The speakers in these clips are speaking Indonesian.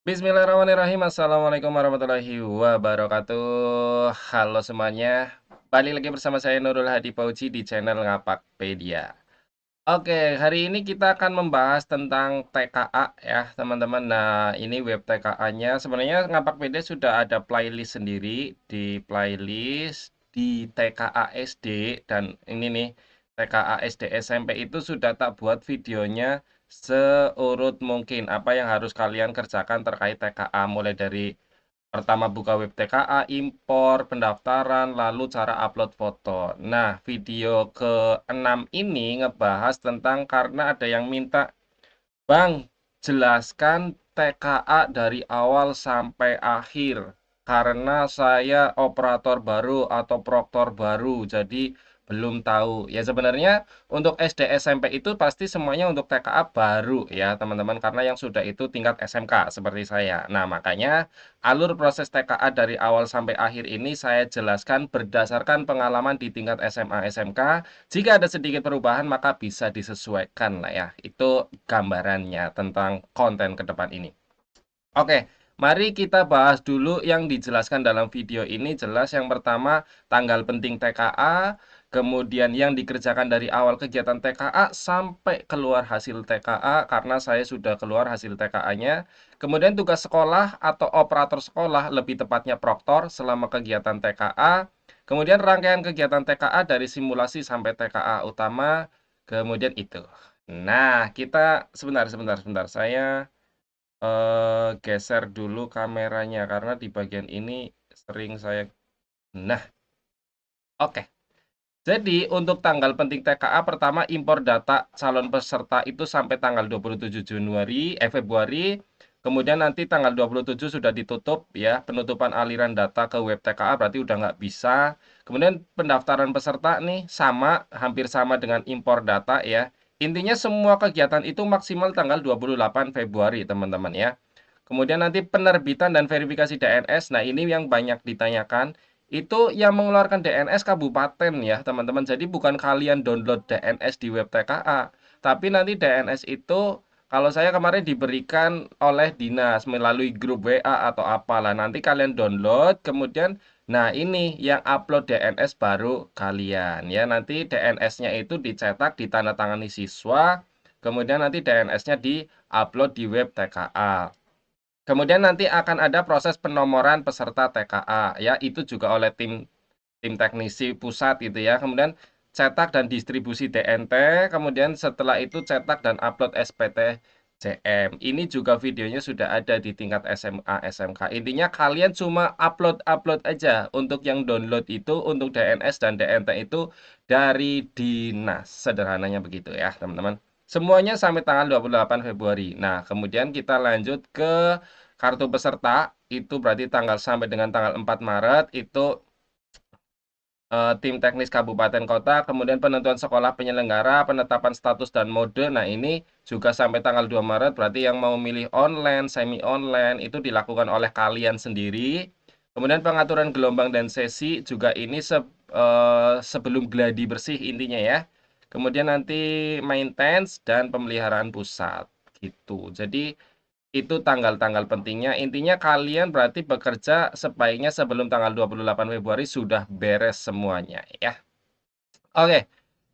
Bismillahirrahmanirrahim. Assalamualaikum warahmatullahi wabarakatuh. Halo semuanya. Balik lagi bersama saya Nurul Hadi Pauji di channel Ngapakpedia. Oke, hari ini kita akan membahas tentang TKA ya, teman-teman. Nah, ini web TKA-nya. Sebenarnya Ngapakpedia sudah ada playlist sendiri di playlist di TKA SD dan ini nih TKA SD SMP itu sudah tak buat videonya seurut mungkin apa yang harus kalian kerjakan terkait TKA mulai dari pertama buka web TKA, impor, pendaftaran, lalu cara upload foto. Nah, video ke-6 ini ngebahas tentang karena ada yang minta, Bang, jelaskan TKA dari awal sampai akhir. Karena saya operator baru atau proktor baru, jadi belum tahu. Ya sebenarnya untuk SD SMP itu pasti semuanya untuk TKA baru ya teman-teman. Karena yang sudah itu tingkat SMK seperti saya. Nah makanya alur proses TKA dari awal sampai akhir ini saya jelaskan berdasarkan pengalaman di tingkat SMA SMK. Jika ada sedikit perubahan maka bisa disesuaikan lah ya. Itu gambarannya tentang konten ke depan ini. Oke, mari kita bahas dulu yang dijelaskan dalam video ini. Jelas yang pertama tanggal penting TKA, kemudian yang dikerjakan dari awal kegiatan TKA sampai keluar hasil TKA karena saya sudah keluar hasil TKA-nya. Kemudian tugas sekolah atau operator sekolah, lebih tepatnya proktor selama kegiatan TKA. Kemudian rangkaian kegiatan TKA dari simulasi sampai TKA utama. Kemudian itu. Nah, kita sebentar. Saya geser dulu kameranya karena di bagian ini sering saya. Nah, oke. Jadi untuk tanggal penting TKA pertama impor data calon peserta itu sampai tanggal 27 Februari. Kemudian nanti tanggal 27 sudah ditutup ya penutupan aliran data ke web TKA berarti udah nggak bisa. Kemudian pendaftaran peserta nih sama hampir sama dengan impor data ya. Intinya semua kegiatan itu maksimal tanggal 28 Februari teman-teman ya. Kemudian nanti penerbitan dan verifikasi DNS. Nah, ini yang banyak ditanyakan. Itu yang mengeluarkan DNS kabupaten ya, teman-teman. Jadi bukan kalian download DNS di web TKA, tapi nanti DNS itu kalau saya kemarin diberikan oleh dinas melalui grup WA atau apalah. Nanti kalian download, kemudian nah ini yang upload DNS baru kalian ya. Nanti DNS-nya itu dicetak, ditandatangani siswa, kemudian nanti DNS-nya di-upload di web TKA. Kemudian nanti akan ada proses penomoran peserta TKA ya, itu juga oleh tim tim teknisi pusat gitu ya. Kemudian cetak dan distribusi DNT, kemudian setelah itu cetak dan upload SPT CM. Ini juga videonya sudah ada di tingkat SMA SMK. Intinya kalian cuma upload aja. Untuk yang download itu untuk DNS dan DNT itu dari dinas. Sederhananya begitu ya, teman-teman. Semuanya sampai tanggal 28 Februari. Nah, kemudian kita lanjut ke kartu peserta. Itu berarti tanggal sampai dengan tanggal 4 Maret itu tim teknis kabupaten kota, kemudian penentuan sekolah penyelenggara, penetapan status dan mode. Nah, ini juga sampai tanggal 2 Maret, berarti yang mau milih online, semi online itu dilakukan oleh kalian sendiri. Kemudian pengaturan gelombang dan sesi juga ini sebelum gladi bersih intinya ya. Kemudian nanti maintenance dan pemeliharaan pusat gitu. Jadi itu tanggal-tanggal pentingnya. Intinya kalian berarti bekerja sebaiknya sebelum tanggal 28 Februari sudah beres semuanya ya. Oke,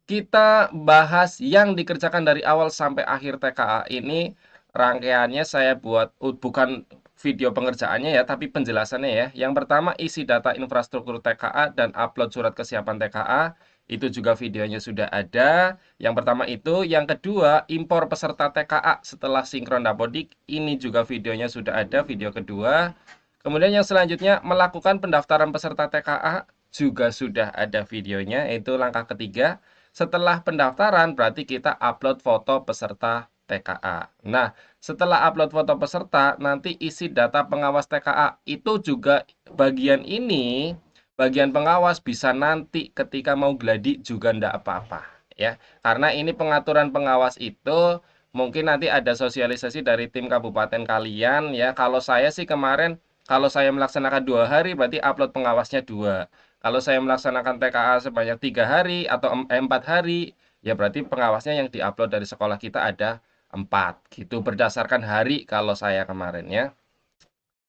kita bahas yang dikerjakan dari awal sampai akhir TKA ini. Rangkaiannya saya buat bukan video pengerjaannya ya, tapi penjelasannya ya. Yang pertama isi data infrastruktur TKA dan upload surat kesiapan TKA. Itu juga videonya sudah ada. Yang pertama itu. Yang kedua, impor peserta TKA setelah sinkron dapodik. Ini juga videonya sudah ada, video kedua. Kemudian yang selanjutnya, melakukan pendaftaran peserta TKA juga sudah ada videonya, itu langkah ketiga. Setelah pendaftaran berarti kita upload foto peserta TKA. Nah, setelah upload foto peserta, nanti isi data pengawas TKA. Itu juga bagian ini, bagian pengawas bisa nanti ketika mau gladi juga ndak apa-apa ya. Karena ini pengaturan pengawas itu mungkin nanti ada sosialisasi dari tim kabupaten kalian ya. Kalau saya sih kemarin kalau saya melaksanakan 2 hari berarti upload pengawasnya 2. Kalau saya melaksanakan TKA sebanyak 3 hari atau 4 hari, ya berarti pengawasnya yang diupload dari sekolah kita ada 4 gitu berdasarkan hari kalau saya kemarin ya.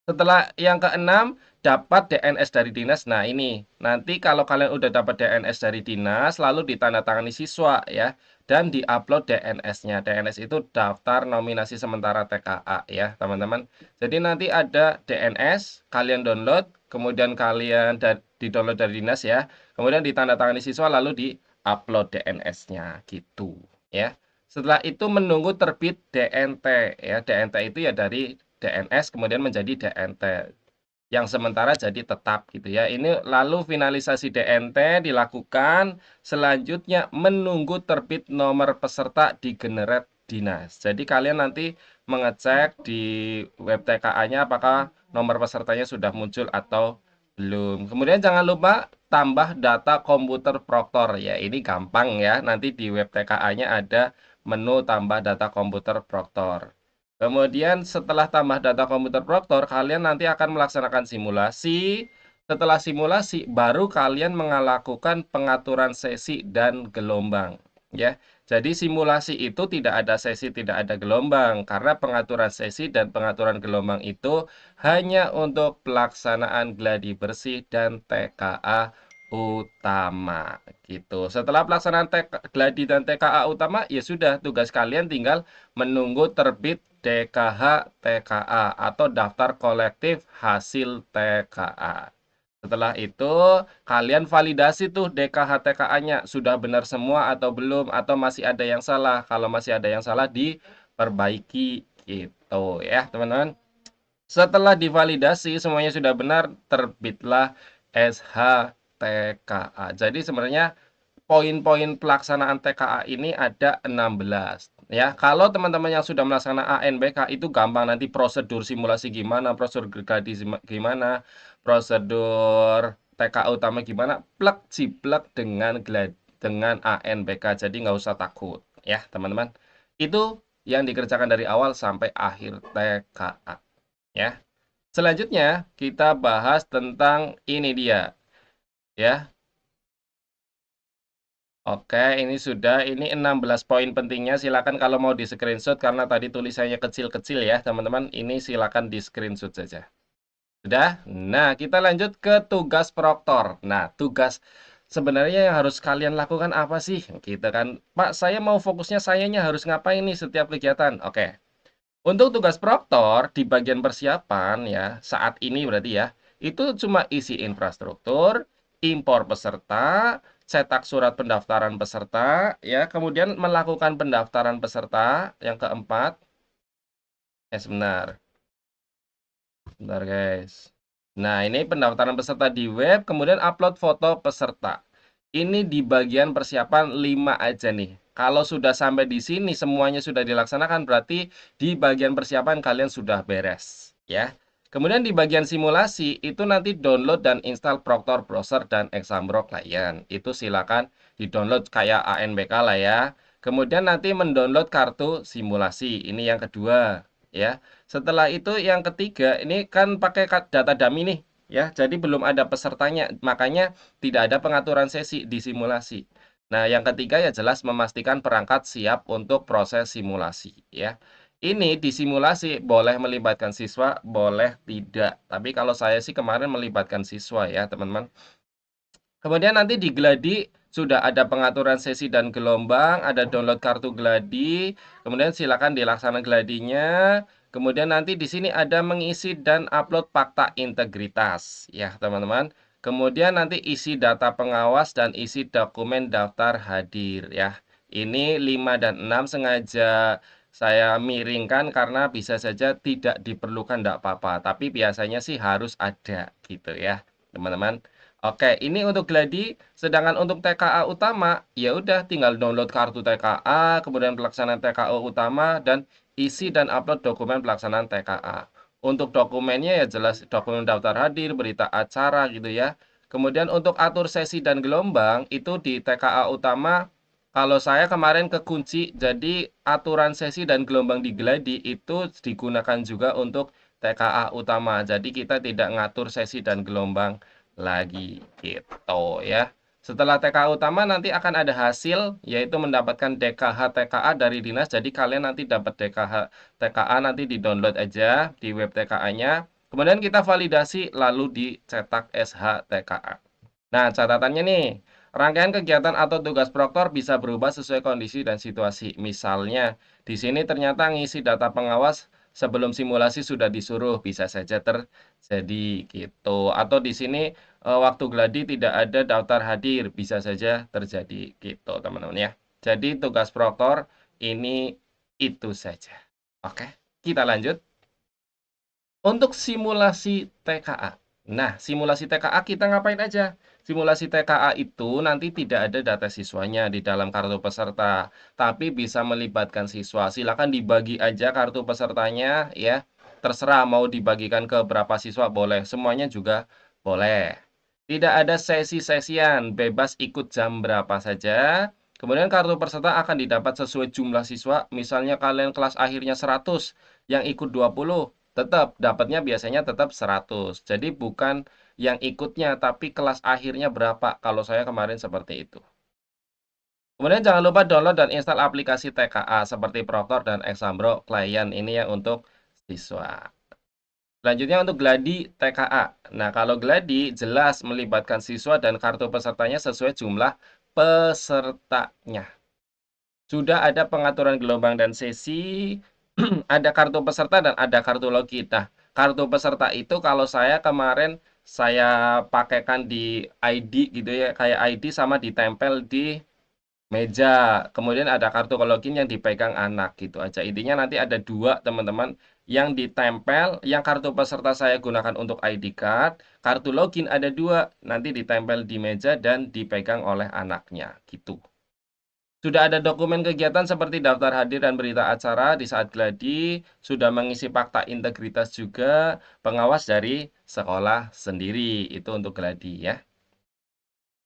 Setelah yang keenam, dapat DNS dari dinas. Nah, ini nanti kalau kalian udah dapat DNS dari dinas, lalu ditandatangani siswa ya, dan diupload DNS-nya. DNS itu daftar nominasi sementara TKA ya, teman-teman. Jadi nanti ada DNS, kalian download, kemudian kalian di-download dari dinas ya, kemudian ditandatangani siswa, lalu di-upload DNS-nya gitu ya. Setelah itu menunggu terbit DNT ya. DNT itu ya dari DNS kemudian menjadi DNT yang sementara jadi tetap gitu ya. Ini lalu finalisasi DNT dilakukan, selanjutnya menunggu terbit nomor peserta di Generate Dinas. Jadi kalian nanti mengecek di web TKA-nya apakah nomor pesertanya sudah muncul atau belum. Kemudian jangan lupa tambah data komputer proktor ya. Ini gampang ya. Nanti di web TKA-nya ada menu tambah data komputer proktor. Kemudian setelah tambah data komputer proktor, kalian nanti akan melaksanakan simulasi. Setelah simulasi, baru kalian melakukan pengaturan sesi dan gelombang. Ya, jadi simulasi itu tidak ada sesi, tidak ada gelombang. Karena pengaturan sesi dan pengaturan gelombang itu hanya untuk pelaksanaan gladi bersih dan TKA utama gitu. Setelah pelaksanaan gladi dan TKA utama, ya sudah tugas kalian tinggal menunggu terbit DKH TKA atau daftar kolektif hasil TKA. Setelah itu, kalian validasi tuh DKH TKA-nya sudah benar semua atau belum atau masih ada yang salah. Kalau masih ada yang salah diperbaiki gitu ya, teman-teman. Setelah divalidasi semuanya sudah benar, terbitlah SHTKA. Jadi sebenarnya poin-poin pelaksanaan TKA ini ada 16 ya. Kalau teman-teman yang sudah melaksanakan ANBK itu gampang, nanti prosedur simulasi gimana, prosedur gladi gimana, prosedur TKA utama gimana, plek ciplek dengan ANBK. Jadi nggak usah takut ya, teman-teman. Itu yang dikerjakan dari awal sampai akhir TKA ya. Selanjutnya kita bahas tentang ini dia ya. Oke, ini sudah. Ini 16 poin pentingnya. Silakan kalau mau di screenshot karena tadi tulisannya kecil-kecil ya, teman-teman. Ini silakan di screenshot saja. Sudah? Nah, kita lanjut ke tugas proktor. Nah, tugas sebenarnya yang harus kalian lakukan apa sih? Kita kan, Pak, saya mau fokusnya sayanya harus ngapain nih setiap kegiatan? Oke. Untuk tugas proktor di bagian persiapan ya, saat ini berarti ya, itu cuma isi infrastruktur, impor peserta, cetak surat pendaftaran peserta, ya, kemudian melakukan pendaftaran peserta. Yang keempat, sebentar, sebentar guys. Nah, ini pendaftaran peserta di web, kemudian upload foto peserta. Ini di bagian persiapan 5 aja nih. Kalau sudah sampai di sini semuanya sudah dilaksanakan, berarti di bagian persiapan kalian sudah beres ya. Kemudian di bagian simulasi itu nanti download dan install Proctor Browser dan Exambro Client. Itu silakan di-download kayak ANBK lah ya. Kemudian nanti mendownload kartu simulasi. Ini yang kedua ya. Setelah itu yang ketiga, ini kan pakai data dummy nih ya. Jadi belum ada pesertanya, makanya tidak ada pengaturan sesi di simulasi. Nah, yang ketiga ya jelas memastikan perangkat siap untuk proses simulasi ya. Ini di simulasi boleh melibatkan siswa, boleh tidak. Tapi kalau saya sih kemarin melibatkan siswa ya, teman-teman. Kemudian nanti di Gladi sudah ada pengaturan sesi dan gelombang, ada download kartu Gladi, kemudian silakan dilaksanakan Gladinya. Kemudian nanti di sini ada mengisi dan upload fakta integritas ya, teman-teman. Kemudian nanti isi data pengawas dan isi dokumen daftar hadir ya. Ini 5 dan 6 sengaja saya miringkan karena bisa saja tidak diperlukan, tidak apa-apa. Tapi biasanya sih harus ada gitu ya, teman-teman. Oke, ini untuk gladi, sedangkan untuk TKA utama, ya udah tinggal download kartu TKA, kemudian pelaksanaan TKA utama dan isi dan upload dokumen pelaksanaan TKA. Untuk dokumennya ya jelas dokumen daftar hadir, berita acara gitu ya. Kemudian untuk atur sesi dan gelombang itu di TKA utama, kalau saya kemarin kekunci, jadi aturan sesi dan gelombang di gladi itu digunakan juga untuk TKA utama. Jadi kita tidak ngatur sesi dan gelombang lagi gitu ya. Setelah TKA utama nanti akan ada hasil yaitu mendapatkan DKH TKA dari dinas. Jadi kalian nanti dapat DKH TKA nanti di-download aja di web TKA-nya. Kemudian kita validasi lalu dicetak SHTKA. Nah, catatannya nih, rangkaian kegiatan atau tugas proktor bisa berubah sesuai kondisi dan situasi. Misalnya, di sini ternyata ngisi data pengawas sebelum simulasi sudah disuruh, bisa saja terjadi gitu. Atau di sini waktu gladi tidak ada daftar hadir, bisa saja terjadi gitu, teman-teman ya. Jadi tugas proktor ini itu saja. Oke, kita lanjut. Untuk simulasi TKA. Nah, simulasi TKA kita ngapain aja? Simulasi TKA itu nanti tidak ada data siswanya di dalam kartu peserta, tapi bisa melibatkan siswa. Silakan dibagi aja kartu pesertanya ya. Terserah mau dibagikan ke berapa siswa boleh, semuanya juga boleh. Tidak ada sesi-sesian, bebas ikut jam berapa saja. Kemudian kartu peserta akan didapat sesuai jumlah siswa. Misalnya kalian kelas akhirnya 100, yang ikut 20, tetap dapatnya biasanya tetap 100. Jadi bukan yang ikutnya, tapi kelas akhirnya berapa. Kalau saya kemarin seperti itu. Kemudian jangan lupa download dan install aplikasi TKA seperti Proctor dan Exambro klien. Ini yang untuk siswa. Selanjutnya untuk Gladi TKA. Nah, kalau Gladi jelas melibatkan siswa dan kartu pesertanya sesuai jumlah pesertanya. Sudah ada pengaturan gelombang dan sesi, ada kartu peserta dan ada kartu login. Nah, kartu peserta itu kalau saya kemarin saya pakaikan di ID gitu ya, kayak ID sama ditempel di meja. Kemudian ada kartu login yang dipegang anak gitu aja. Intinya nanti ada dua teman-teman yang ditempel, yang kartu peserta saya gunakan untuk ID card, kartu login ada dua, nanti ditempel di meja dan dipegang oleh anaknya gitu. Sudah ada dokumen kegiatan seperti daftar hadir dan berita acara di saat gladi, sudah mengisi fakta integritas juga, pengawas dari sekolah sendiri, itu untuk gladi ya.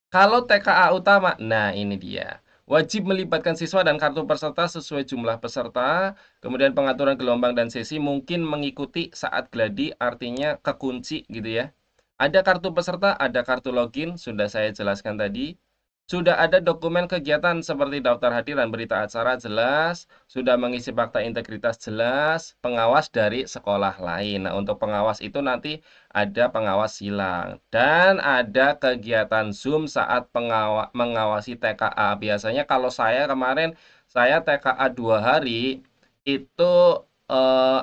Kalau TKA utama, nah ini dia. Wajib melibatkan siswa dan kartu peserta sesuai jumlah peserta, kemudian pengaturan gelombang dan sesi mungkin mengikuti saat gladi, artinya kekunci gitu ya. Ada kartu peserta, ada kartu login, sudah saya jelaskan tadi. Sudah ada dokumen kegiatan seperti daftar hadir dan berita acara jelas, sudah mengisi fakta integritas jelas, pengawas dari sekolah lain. Nah, untuk pengawas itu nanti ada pengawas silang dan ada kegiatan Zoom saat mengawasi TKA. Biasanya kalau saya kemarin saya TKA 2 hari itu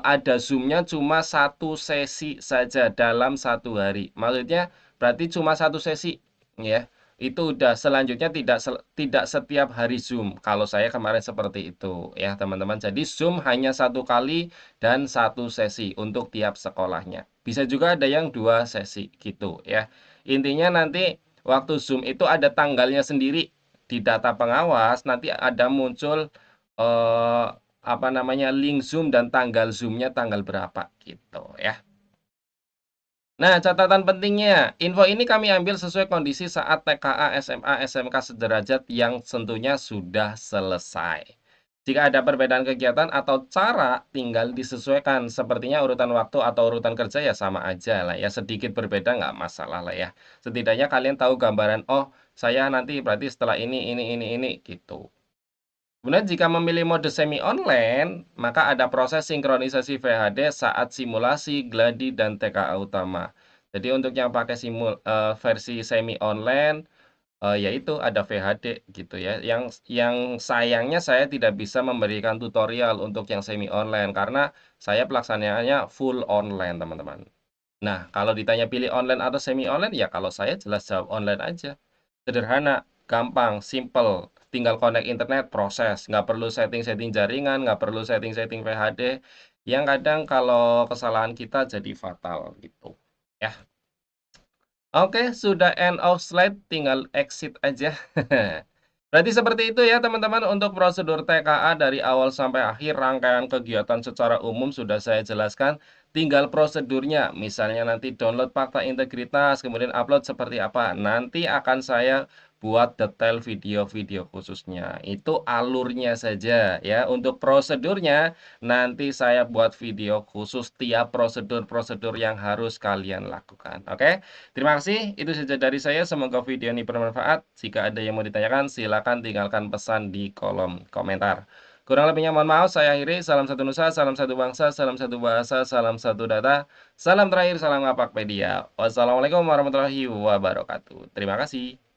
ada Zoom-nya cuma satu sesi saja dalam 1 hari. Maksudnya berarti cuma satu sesi ya. Itu udah selanjutnya tidak setiap hari Zoom. Kalau saya kemarin seperti itu ya teman-teman. Jadi Zoom hanya 1 kali dan 1 sesi untuk tiap sekolahnya. Bisa juga ada yang 2 sesi gitu ya. Intinya nanti waktu Zoom itu ada tanggalnya sendiri di data pengawas. Nanti ada muncul eh, apa namanya link Zoom dan tanggal Zoom-nya tanggal berapa gitu ya. Nah, catatan pentingnya, info ini kami ambil sesuai kondisi saat TKA, SMA, SMK sederajat yang tentunya sudah selesai. Jika ada perbedaan kegiatan atau cara, tinggal disesuaikan. Sepertinya urutan waktu atau urutan kerja ya sama aja lah ya. Sedikit berbeda nggak masalah lah ya. Setidaknya kalian tahu gambaran, oh saya nanti berarti setelah ini gitu. Kemudian jika memilih mode semi online, maka ada proses sinkronisasi VHD saat simulasi, gladi, dan TKA utama. Jadi untuk yang pakai versi semi online, yaitu ada VHD gitu ya. Yang sayangnya saya tidak bisa memberikan tutorial untuk yang semi online karena saya pelaksanaannya full online, teman-teman. Nah, kalau ditanya pilih online atau semi online, ya kalau saya jelas jawab online aja. Sederhana, gampang, simple. Tinggal connect internet, proses. Nggak perlu setting-setting jaringan, nggak perlu setting-setting VHD. Yang kadang kalau kesalahan kita jadi fatal gitu. Ya. Oke, sudah end of slide, tinggal exit aja. Berarti seperti itu ya teman-teman untuk prosedur TKA dari awal sampai akhir rangkaian kegiatan secara umum sudah saya jelaskan. Tinggal prosedurnya, misalnya nanti download fakta integritas, kemudian upload seperti apa. Nanti akan saya buat detail video-video khususnya. Itu alurnya saja ya. Untuk prosedurnya nanti saya buat video khusus tiap prosedur-prosedur yang harus kalian lakukan. Oke? Terima kasih, itu saja dari saya. Semoga video ini bermanfaat. Jika ada yang mau ditanyakan, silakan tinggalkan pesan di kolom komentar. Kurang lebihnya mohon maaf, saya akhiri. Salam satu nusa, salam satu bangsa, salam satu bahasa, salam satu data. Salam terakhir, salam Ngapakpedia. Wassalamualaikum warahmatullahi wabarakatuh. Terima kasih.